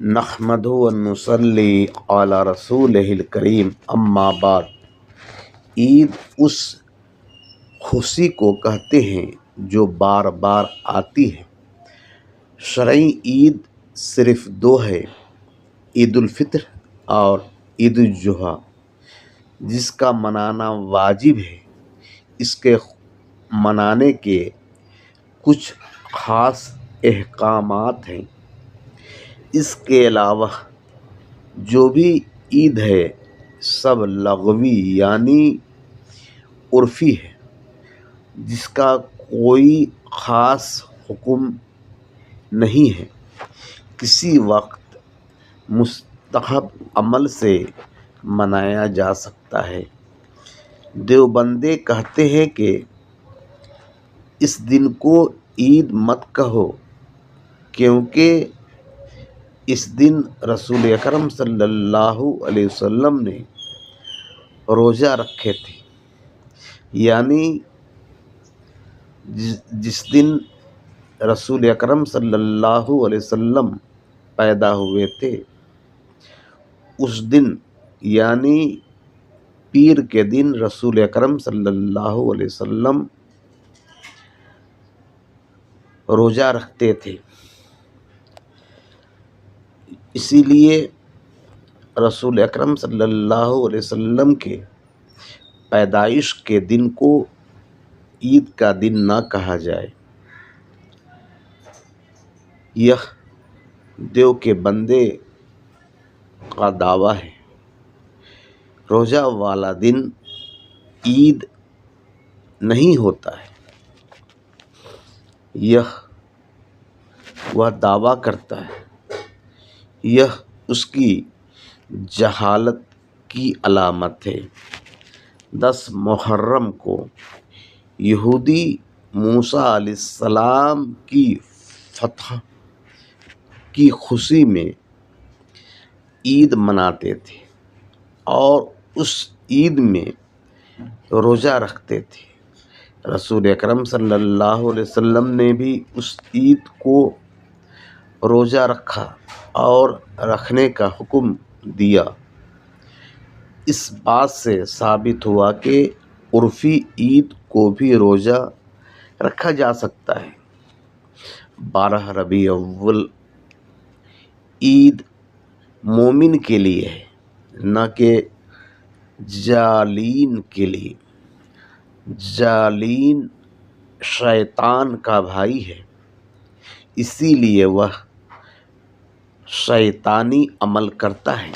نحمدہ و نصلی علی رسولہ الکریم، اما بعد۔ عید اس خوشی کو کہتے ہیں جو بار بار آتی ہے۔ شرعی عید صرف دو ہے، عید الفطر اور عید الاضحیٰ، جس کا منانا واجب ہے۔ اس کے منانے کے کچھ خاص احکامات ہیں۔ اس کے علاوہ جو بھی عید ہے سب لغوی یعنی عرفی ہے، جس کا کوئی خاص حکم نہیں ہے۔ کسی وقت مستحب عمل سے منایا جا سکتا ہے۔ دیوبندی کہتے ہیں کہ اس دن کو عید مت کہو، کیونکہ اس دن رسول اکرم صلی اللہ علیہ وسلم نے روزہ رکھے تھے، یعنی جس دن رسول اکرم صلی اللہ علیہ وسلم پیدا ہوئے تھے، اس دن یعنی پیر کے دن رسول اکرم صلی اللہ علیہ وسلم روزہ رکھتے تھے۔ اسی لیے رسول اکرم صلی اللہ علیہ وسلم کے پیدائش کے دن کو عید کا دن نہ کہا جائے۔ یہ دیو کے بندے کا دعویٰ ہے۔ روزہ والا دن عید نہیں ہوتا ہے، یہ وہ دعویٰ کرتا ہے۔ یہ اس کی جہالت کی علامت ہے۔ 10 محرم کو یہودی موسیٰ علیہ السلام کی فتح کی خوشی میں عید مناتے تھے اور اس عید میں روزہ رکھتے تھے۔ رسول اکرم صلی اللہ علیہ وسلم نے بھی اس عید کو روزہ رکھا اور رکھنے کا حکم دیا۔ اس بات سے ثابت ہوا کہ عرفی عید کو بھی روزہ رکھا جا سکتا ہے۔ 12 ربیع الاول عید مومن کے لیے ہے، نہ کہ جالین کے لیے۔ جالین شیطان کا بھائی ہے، اسی لیے وہ شیطانی عمل کرتا ہے۔